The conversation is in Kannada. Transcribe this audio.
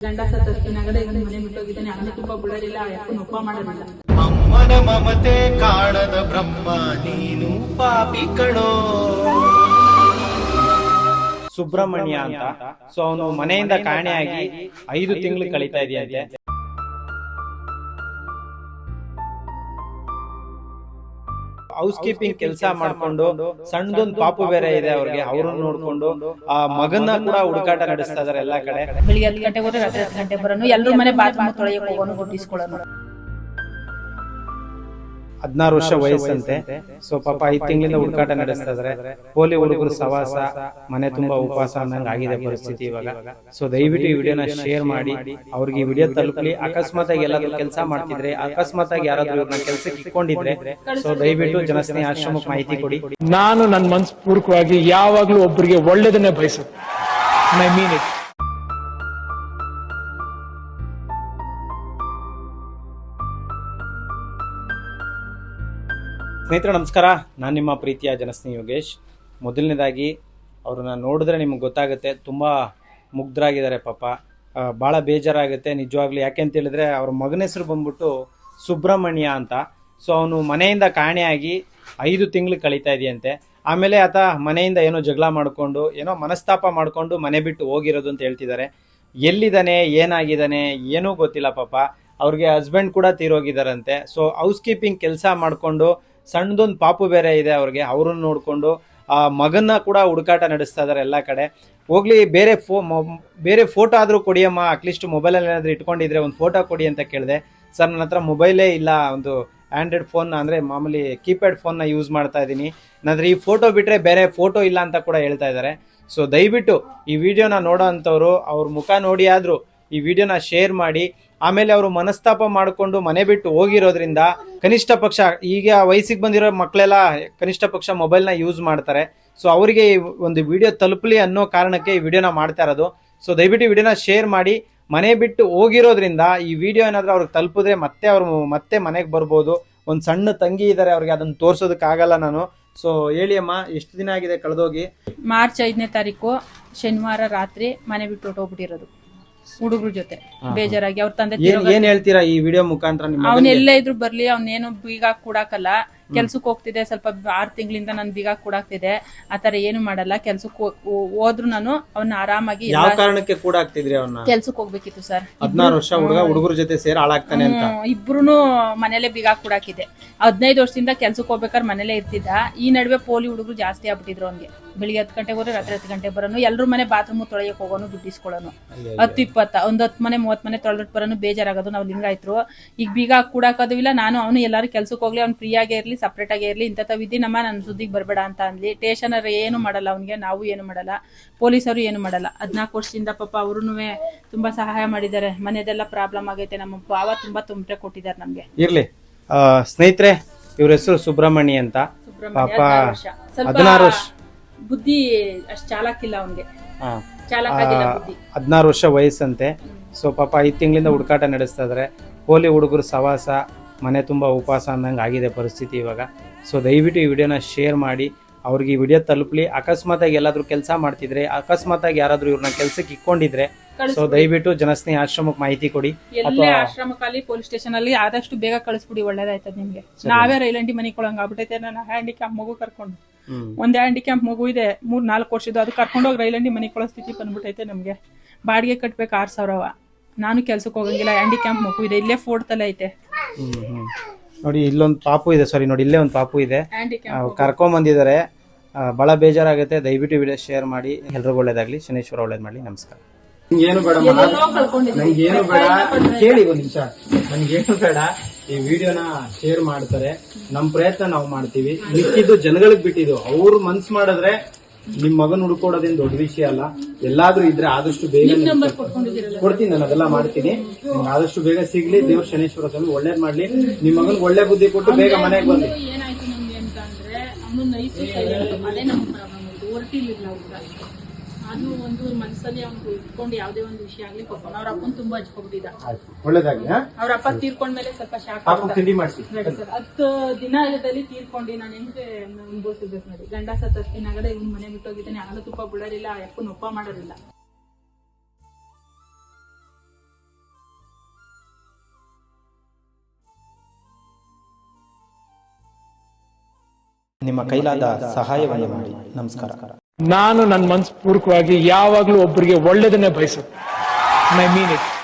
ಗಂಡ ಸತ್ತಿನಗಡೆ ಇವನು ಮನೆ ಬಿಟ್ಟೋಗಿದ್ದಾನೆ. ಅನ್ನ ತುಪ್ಪ ಬಿಡೋದಿಲ್ಲ, ಅಪ್ಪನ ಒಪ್ಪ ಮಾಡೋದಿಲ್ಲ. ಅಮ್ಮನ ಮಮತೆ ಕಾಣದ ಬ್ರಹ್ಮ ನೀನು ಪಾಪಿ ಕಣೋ. ಸುಬ್ರಹ್ಮಣ್ಯ ಅಂತ. ಸೊ ಅವನು ಮನೆಯಿಂದ ಕಾಣೆಯಾಗಿ 5 ತಿಂಗಳು ಕಳೀತಾ ಇದೆಯಂತೆ. ಹೌಸ್ ಕೀಪಿಂಗ್ ಕೆಲಸ ಮಾಡ್ಕೊಂಡು ಸಣ್ಣದೊಂದು ಪಾಪು ಬೇರೆ ಇದೆ ಅವ್ರಿಗೆ, ಅವ್ರನ್ನ ನೋಡ್ಕೊಂಡು ಆ ಮಗನ ಕೂಡ ಹುಡುಕಾಟ ನಡೆಸ್ತಾ ಇದಾರೆ ಎಲ್ಲಾ ಕಡೆ. ಬೆಳಿಗ್ಗೆ 10 ಗಂಟೆಗೆ ಹೋದ್ರೆ ರಾತ್ರಿ 10 ಗಂಟೆ ಬರೋನು, ಎಲ್ಲರೂ ಮನೆ ಬಾತ್ರೂಮ್ ತೊಳೆಯಕ್ಕೆ ಹೋಗೋನು, ಗುಡ್ಡಿಸ್ಕೊಳ್ಳೋನು. 16 ವರ್ಷ ವಯಸ್ಸಂತೆ. ಸೊ ಪಾಪ 5 ತಿಂಗಳಿಂದ ಹುಡುಕಾಟ ನಡೆಸ್ತಾ ಇದಾರೆ. ಪೋಲಿ ಹುಡುಗರು ಸವಾಸ, ಮನೆ ತುಂಬಾ ಉಪವಾಸ ಅನ್ನಂಗ ಆಗಿದೆ ಪರಿಸ್ಥಿತಿ ಇವಾಗ. ಸೊ ದಯವಿಟ್ಟು ಈ ವಿಡಿಯೋನ ಶೇರ್ ಮಾಡಿ, ಅವ್ರಿಗೆ ಈ ವಿಡಿಯೋ ತಲುಪಲಿ. ಅಕಸ್ಮಾತ್ ಆಗಿ ಎಲ್ಲಾದ್ರೂ ಕೆಲಸ ಮಾಡ್ತಿದ್ರೆ, ಅಕಸ್ಮಾತ್ ಆಗಿ ಯಾರಾದ್ರೂ ಇವ್ರನ್ನ ಕೆಲಸಕ್ಕೆ ಇಟ್ಕೊಂಡಿದ್ರೆ, ಸೊ ದಯವಿಟ್ಟು ಜನಸ್ನೇಹಿ ಆಶ್ರಮಕ್ಕೆ ಮಾಹಿತಿ ಕೊಡಿ. ನಾನು ನನ್ನ ಮನಸ್ಪೂರ್ವಕವಾಗಿ ಯಾವಾಗ್ಲೂ ಒಬ್ಬರಿಗೆ ಒಳ್ಳೇದನ್ನೇ ಬಯಸುತ್ತೆ. I mean it. ಸ್ನೇಹಿತರೆ ನಮಸ್ಕಾರ, ನಾನು ನಿಮ್ಮ ಪ್ರೀತಿಯ ಜನಸ್ನೇಹಿ ಯೋಗೇಶ್. ಮೊದಲನೇದಾಗಿ ಅವ್ರನ್ನ ನೋಡಿದ್ರೆ ನಿಮ್ಗೆ ಗೊತ್ತಾಗುತ್ತೆ, ತುಂಬ ಮುಗ್ಧರಾಗಿದ್ದಾರೆ ಪಾಪ. ಭಾಳ ಬೇಜಾರಾಗುತ್ತೆ ನಿಜವಾಗ್ಲೂ. ಯಾಕೆ ಅಂತ ಹೇಳಿದ್ರೆ ಅವ್ರ ಮಗನ ಹೆಸರು ಬಂದ್ಬಿಟ್ಟು ಸುಬ್ರಹ್ಮಣ್ಯ ಅಂತ. ಸೊ ಅವನು ಮನೆಯಿಂದ ಕಾಣೆಯಾಗಿ 5 ತಿಂಗಳು ಕಳೀತಾ ಇದೆಯಂತೆ. ಆಮೇಲೆ ಆತ ಮನೆಯಿಂದ ಏನೋ ಜಗಳ ಮಾಡಿಕೊಂಡು, ಏನೋ ಮನಸ್ತಾಪ ಮಾಡಿಕೊಂಡು ಮನೆ ಬಿಟ್ಟು ಹೋಗಿರೋದು ಅಂತ ಹೇಳ್ತಿದ್ದಾರೆ. ಎಲ್ಲಿದ್ದಾನೆ, ಏನಾಗಿದ್ದಾನೆ ಏನೂ ಗೊತ್ತಿಲ್ಲ ಪಾಪ. ಅವ್ರಿಗೆ ಹಸ್ಬೆಂಡ್ ಕೂಡ ತೀರೋಗಿದ್ದಾರಂತೆ. ಸೊ ಹೌಸ್ ಕೀಪಿಂಗ್ ಕೆಲಸ ಮಾಡಿಕೊಂಡು ಸಣ್ಣದೊಂದು ಪಾಪು ಬೇರೆ ಇದೆ ಅವ್ರಿಗೆ, ಅವ್ರನ್ನ ನೋಡಿಕೊಂಡು ಆ ಮಗನ್ನ ಕೂಡ ಹುಡುಕಾಟ ನಡೆಸ್ತಾ ಇದಾರೆ ಎಲ್ಲ ಕಡೆ. ಹೋಗ್ಲಿ, ಬೇರೆ ಫೋಟೋ ಆದರೂ ಕೊಡಿಯಮ್ಮ, ಅಟ್ಲೀಸ್ಟ್ ಮೊಬೈಲಲ್ಲಿ ಏನಾದರೂ ಇಟ್ಕೊಂಡಿದ್ರೆ ಒಂದು ಫೋಟೋ ಕೊಡಿ ಅಂತ ಕೇಳಿದೆ. ಸರ್ ನನ್ನ ಹತ್ರ ಮೊಬೈಲೇ ಇಲ್ಲ, ಒಂದು ಆ್ಯಂಡ್ರಾಯ್ಡ್ ಫೋನ್ ಅಂದರೆ ಮಾಮೂಲಿ ಕೀಪ್ಯಾಡ್ ಫೋನ್ನ ಯೂಸ್ ಮಾಡ್ತಾ ಇದ್ದೀನಿ, ನಂತರ ಈ ಫೋಟೋ ಬಿಟ್ಟರೆ ಬೇರೆ ಫೋಟೋ ಇಲ್ಲ ಅಂತ ಕೂಡ ಹೇಳ್ತಾ ಇದ್ದಾರೆ. ಸೊ ದಯವಿಟ್ಟು ಈ ವಿಡಿಯೋನ ನೋಡೋ ಅಂಥವ್ರು ಅವ್ರ ಮುಖ ನೋಡಿ ಆದರೂ ಈ ವಿಡಿಯೋನ ಶೇರ್ ಮಾಡಿ. ಆಮೇಲೆ ಅವರು ಮನಸ್ತಾಪ ಮಾಡಿಕೊಂಡು ಮನೆ ಬಿಟ್ಟು ಹೋಗಿರೋದ್ರಿಂದ ಕನಿಷ್ಠ ಪಕ್ಷ ಈಗ ವಯಸ್ಸಿಗೆ ಬಂದಿರೋ ಮಕ್ಕಳೆಲ್ಲ ಕನಿಷ್ಠ ಪಕ್ಷ ಮೊಬೈಲ್ನ ಯೂಸ್ ಮಾಡ್ತಾರೆ. ಸೊ ಅವರಿಗೆ ಒಂದು ವಿಡಿಯೋ ತಲುಪಲಿ ಅನ್ನೋ ಕಾರಣಕ್ಕೆ ಈ ವಿಡಿಯೋನ ಮಾಡ್ತಾ ಇರೋದು. ಸೊ ದಯವಿಟ್ಟು ಈ ವಿಡಿಯೋನ ಶೇರ್ ಮಾಡಿ. ಮನೆ ಬಿಟ್ಟು ಹೋಗಿರೋದ್ರಿಂದ ಈ ವಿಡಿಯೋ ಏನಾದರೂ ಅವ್ರಿಗೆ ತಲುಪಿದ್ರೆ ಮತ್ತೆ ಮನೆಗೆ ಬರ್ಬೋದು. ಒಂದು ಸಣ್ಣ ತಂಗಿ ಇದ್ದಾರೆ ಅವ್ರಿಗೆ, ಅದನ್ನು ತೋರಿಸೋದಕ್ಕಾಗಲ್ಲ ನಾನು. ಸೊ ಹೇಳಿ ಅಮ್ಮ, ಎಷ್ಟು ದಿನ ಆಗಿದೆ ಕಳೆದೋಗಿ? ಮಾರ್ಚ್ 5ನೇ ತಾರೀಕು ಶನಿವಾರ ರಾತ್ರಿ ಮನೆ ಬಿಟ್ಟು ಹೊಟ್ಟೋಗ್ಬಿಟ್ಟಿರೋದು ಹುಡುಗ್ರ ಜೊತೆ ಬೇಜಾರಾಗಿ. ಅವ್ರ ತಂದೆ ಏನ್ ಹೇಳ್ತೀರಾ ಈ ವಿಡಿಯೋ ಮುಖಾಂತರ? ಅವ್ನ ಎಲ್ಲೇ ಇದ್ರು ಬರ್ಲಿ, ಅವ್ನೇನು ಬೀಗ ಕೂಡಾಕಲ್ಲ. ಕೆಲ್ಸಕ್ಕೆ ಹೋಗ್ತಿದೆ, ಸ್ವಲ್ಪ 6 ತಿಂಗಳಿಂದ ನನ್ ಬೀಗ ಕೂಡಾಕ್ತಿದೆ, ಆತರ ಏನು ಮಾಡಲ್ಲ. ಕೆಲ್ಸಕ್ಕೆ ಹೋದ್ರು ನಾನು ಅವ್ನ ಆರಾಮಾಗಿ. ಯಾವ ಕಾರಣಕ್ಕೆ ಕೂಡಾಕ್ತಿದ್ರಿ ಅವ್ನ? ಕೆಲ್ಸಕ್ಕೆ ಹೋಗ್ಬೇಕಿತ್ತು ಸರ್. 16 ವರ್ಷ ಹುಡುಗರ ಜೊತೆ ಸೇರಿ ಹಾಳಾಗ್ತಾನೆ ಅಂತ. ಇಬ್ರುನು ಮನೇಲೆ ಬೀಗ ಕೂಡಾಕಿದೆ. 15 ವರ್ಷದಿಂದ ಕೆಲ್ಸಕ್ಕೆ ಹೋಗ್ಬೇಕಾದ್ರೆ ಮನೇಲೆ ಇರ್ತಿದ್ದ. ಈ ನಡುವೆ ಪೋಲಿ ಹುಡುಗರು ಜಾಸ್ತಿ ಆಗ್ಬಿಟ್ಟಿದ್ರು ಅವ್ನಿಗೆ. ಬೆಳಿಗ್ಗೆ 10 ಗಂಟೆಗೆ ಹೋದ್ರೆ ರಾತ್ರಿ 10 ಗಂಟೆ ಬರೋನು, ಎಲ್ರು ಮನೆ ಬಾತ್ರೂಮ್ ತೊಳೆಯಕ್ ಹೋಗೋನು, ದುಡ್ಡಿಸ್ಕೊಳ್ಳೋನು. 10-20 ಒಂದು 10 ಮನೆ 30 ಮನೆ ತೊಳೆದ್ಬಿಟ್ಟು ಬರೋನು. ಬೇಜಾರಾಗೋದು. ನಾವು ಲಿಂಗಾಯ್ತರು, ಈಗ ಬೀಗ ಕೂಡಾಕೋದು ಇಲ್ಲ. ನಾನು ಅವನು ಎಲ್ಲಾರು ಕೆಲ್ಸಕ್ಕೆ ಹೋಗ್ಲಿ, ಅವ್ನು ಫ್ರೀ ಆಗೇ ಇರ್ಲಿ, ಸಪ್ರೇಟ್ ಆಗೇ ಇರ್ಲಿ, ಇಂಥ ವಿಧಿನಮ್ಮ ನನ್ನ ಸುದ್ದಿಗೆ ಬರಬೇಡ ಅಂತ ಅಂದ್ಲಿ. ಸ್ಟೇಷನ್ ಏನು ಮಾಡಲ್ಲ ಅವ್ನಿಗೆ, ನಾವು ಏನು ಮಾಡಲ್ಲ, ಪೊಲೀಸರು ಏನು ಮಾಡಲ್ಲ. 14 ವರ್ಷದಿಂದ ಪಾಪ ಅವ್ರು ತುಂಬಾ ಸಹಾಯ ಮಾಡಿದ್ದಾರೆ. ಮನೆದೆಲ್ಲ ಪ್ರಾಬ್ಲಮ್ ಆಗೈತೆ, ನಮ್ಮ ಭಾವ ತುಂಬಾ ತೊಂದರೆ ಕೊಟ್ಟಿದ್ದಾರೆ ನಮ್ಗೆ. ಇರ್ಲಿ ಸ್ನೇಹಿತರೆ, ಇವ್ರ ಹೆಸರು ಸುಬ್ರಹ್ಮಣ್ಯ ಅಂತ. ಪಾಪ 16 ವರ್ಷ, ಬುದ್ಧಿ ಅಷ್ಟು ಚಾಲಕ್ಕಿಲ್ಲ ಅವ್ನಿಗೆ, ಚಾಲಕ್ಕಾಗಿಲ್ಲ ಬುದ್ಧಿ. 16 ವರ್ಷ ವಯಸ್ಸಂತೆ. ಸೊ ಪಾಪ 5 ತಿಂಗಳಿಂದ ಹುಡುಕಾಟ ನಡೆಸ್ತಾ ಇದಾರೆ. ಪೋಲಿ ಹುಡುಗರು ಸವಾಸ, ಮನೆ ತುಂಬ ಉಪವಾಸ ಅನ್ನಂಗೆ ಆಗಿದೆ ಪರಿಸ್ಥಿತಿ ಇವಾಗ. ಸೊ ದಯವಿಟ್ಟು ಈ ವಿಡಿಯೋನ ಶೇರ್ ಮಾಡಿ, ಅವ್ರಿಗೆ ಈ ವಿಡಿಯೋ ತಲುಪಲಿ. ಅಕಸ್ಮಾತ್ ಆಗಿ ಎಲ್ಲಾದ್ರೂ ಕೆಲಸ ಮಾಡ್ತಿದ್ರೆ, ಅಕಸ್ಮಾತ್ ಆಗಿ ಯಾರಾದ್ರೂ ಇವ್ರನ್ನ ಕೆಲಸಕ್ಕೆ ಇಟ್ಕೊಂಡಿದ್ರೆ, ಸೊ ದಯವಿಟ್ಟು ಜನಸ್ನೇಹಿ ಆಶ್ರಮಕ್ಕೆ ಮಾಹಿತಿ ಕೊಡಿ. ಎಲ್ಲೇ ಆಶ್ರಮಕ್ಕಲ್ಲಿ ಪೊಲೀಸ್ ಸ್ಟೇಷನ್ ಅಲ್ಲಿ ಆದಷ್ಟು ಬೇಗ ಕಳಿಸ್ಬಿಡಿ, ಒಳ್ಳೇದಾಯ್ತದ ನಿಮ್ಗೆ. ನಾವೇ ರೈಲಂಡಿ ಮನೆ ಕೊಳಂಗ ಆಗ್ಬಿಟ್ಟೈತೆ. ನಾನು ಹ್ಯಾಂಡಿಕ್ಯಾಪ್ ಮಗು ಕರ್ಕೊಂಡು, ಒಂದ್ ಹ್ಯಾಂಡಿಕ್ಯಾಪ್ ಮಗು ಇದೆ 3-4 ವರ್ಷದ್ದು, ಅದು ಕರ್ಕೊಂಡೋಗಿ ರೈಲಂಡಿ ಮನೆ ಕೊಳೋ ಸ್ಥಿತಿ ಬಂದ್ಬಿಟ್ಟೈತೆ ನಮ್ಗೆ. ಬಾಡಿಗೆ ಕಟ್ಬೇಕು 6,000. ನಾನು ಕೆಲ್ಸಕ್ಕೆ ಹೋಗಂಗಿಲ್ಲ, ಹ್ಯಾಂಡಿಕ್ಯಾಪ್ ಮಗು ಇದೆ, ಇಲ್ಲೇ ಫೋರ್ಟಲ್ಲೇ ಐತೆ. ನೋಡಿ ಇಲ್ಲೊಂದು ಪಾಪು ಇದೆ, ಸಾರಿ ನೋಡಿ ಇಲ್ಲೇ ಒಂದು ಪಾಪು ಇದೆ, ಕರ್ಕೊಂಡ್ ಬಂದಿದ್ದಾರೆ. ಬಹಳ ಬೇಜಾರಾಗುತ್ತೆ. ದಯವಿಟ್ಟು ವಿಡಿಯೋ ಶೇರ್ ಮಾಡಿ. ಎಲ್ರಿಗೂ ಒಳ್ಳೇದಾಗ್ಲಿ, ಶನೇಶ್ವರ ಒಳ್ಳೇದ್ ಮಾಡ್ಲಿ. ನಮಸ್ಕಾರ. ಏನು ಬೇಡ, ನನ್ಗೇನು ಬೇಡ, ಕೇಳಿ ಒಂದ್ ನಿಮಿಷ. ನನ್ಗೇನು ಬೇಡ, ಈ ವಿಡಿಯೋನ ಶೇರ್ ಮಾಡ್ತಾರೆ, ನಮ್ ಪ್ರಯತ್ನ ನಾವು ಮಾಡ್ತೀವಿ. ಮಿಕ್ಕಿದ್ದು ಜನಗಳಿಗೆ ಬಿಟ್ಟಿದ್ದು. ಅವ್ರು ಮನ್ಸ್ ಮಾಡಿದ್ರೆ ನಿಮ್ ಮಗನ್ ಹುಡ್ಕೊಡೋದೇನ್ ದೊಡ್ಡ ವಿಷಯ ಅಲ್ಲ. ಎಲ್ಲಾದ್ರೂ ಇದ್ರೆ ಆದಷ್ಟು ಬೇಗ ಕೊಡ್ತೀನಿ, ನಾನು ಅದೆಲ್ಲ ಮಾಡ್ತೀನಿ. ನಿಮ್ಗೆ ಆದಷ್ಟು ಬೇಗ ಸಿಗ್ಲಿ. ದೇವ್ರ ಶನೇಶ್ವರ ಸ್ವಾಮಿ ಒಳ್ಳೇದ್ ಮಾಡ್ಲಿ. ನಿಮ್ ಮಗನ್ ಒಳ್ಳೆ ಬುದ್ಧಿ ಕೊಟ್ಟು ಬೇಗ ಮನೆಗೆ ಬರ್ಲಿ. ಏನಾಯ್ತು ನಮ್ಗೆ ಅಂತ ಅಂದ್ರೆ, ಅವನು ನೈಸು ಅದೇ ನಮ್ಗೆ ಪ್ರಾಬ್ಲಮ್ ಆಯ್ತು. ಹೊರಟಿರ್ಲಿಲ್ಲ ಹುಡುಗ, ಅದು ಒಂದು ಮನಸ್ಸಲ್ಲಿ ಅವ್ನು ಇಟ್ಕೊಂಡು ಯಾವ್ದೇ ಒಂದು ವಿಷಯ ಆಗ್ಲಿ ಪಾಪ ಅವ್ರ ಅಪ್ಪನ್ ತುಂಬಾ ಹಚ್ಕೊಬಿಟ್ಟಿದ್ದ. ಒಳ್ಳೇದಾಗ್ಲಿ. ಅವ್ರ ಅಪ್ಪ ತೀರ್ಕೊಂಡ್ಮೇಲೆ ಸ್ವಲ್ಪ ಶಾಕ್. ತಿಂಡಿ ಮಾಡಿಸಿ 10 ದಿನದಲ್ಲಿ ತೀರ್ಕೊಂಡು ನಾನು ಹೆಂಗೆ ಅನ್ಭವಿಸ್ಬೇಕು ನೋಡಿ. ಗಂಡ ಸತ್ತಿನಗಡೆ ಇವನ್ ಮನೆ ಬಿಟ್ಟೋಗಿದ್ದಾನೆ. ಅನ್ನ ತುಪ್ಪ ಬಿಡೋದಿಲ್ಲ, ಅಪ್ಪನ ಒಪ್ಪ ಮಾಡೋದಿಲ್ಲ. ನಿಮ್ಮ ಕೈಲಾದ ಸಹಾಯವನ್ನು ಮಾಡಿ. ನಮಸ್ಕಾರ. ನಾನು ನನ್ನ ಮನಸ್ಪೂರ್ವಕವಾಗಿ ಯಾವಾಗ್ಲೂ ಒಬ್ಬರಿಗೆ ಒಳ್ಳೇದನ್ನೇ ಬಯಸುತ್ತೆ. I mean it.